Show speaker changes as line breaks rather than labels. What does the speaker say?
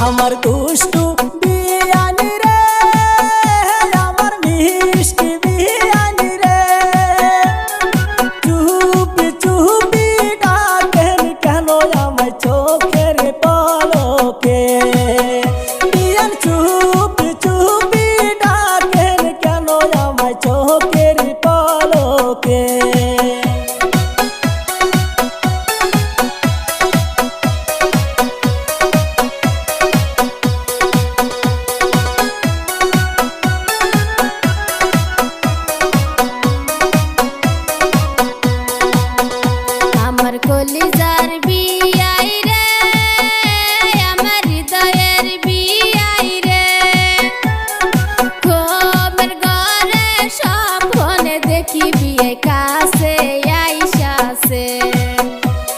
আমার দুষ্টু বিয়ানি রে, আমার মিষ্টি বিয়ানি রে, চুপি চুপি ডাকেন কেন আমায় চোখের পলকে। বিয়ান চুপি চুপি ডাকেন কেন আমায় চোখের পলকে।
আমার কলিজার বিয়া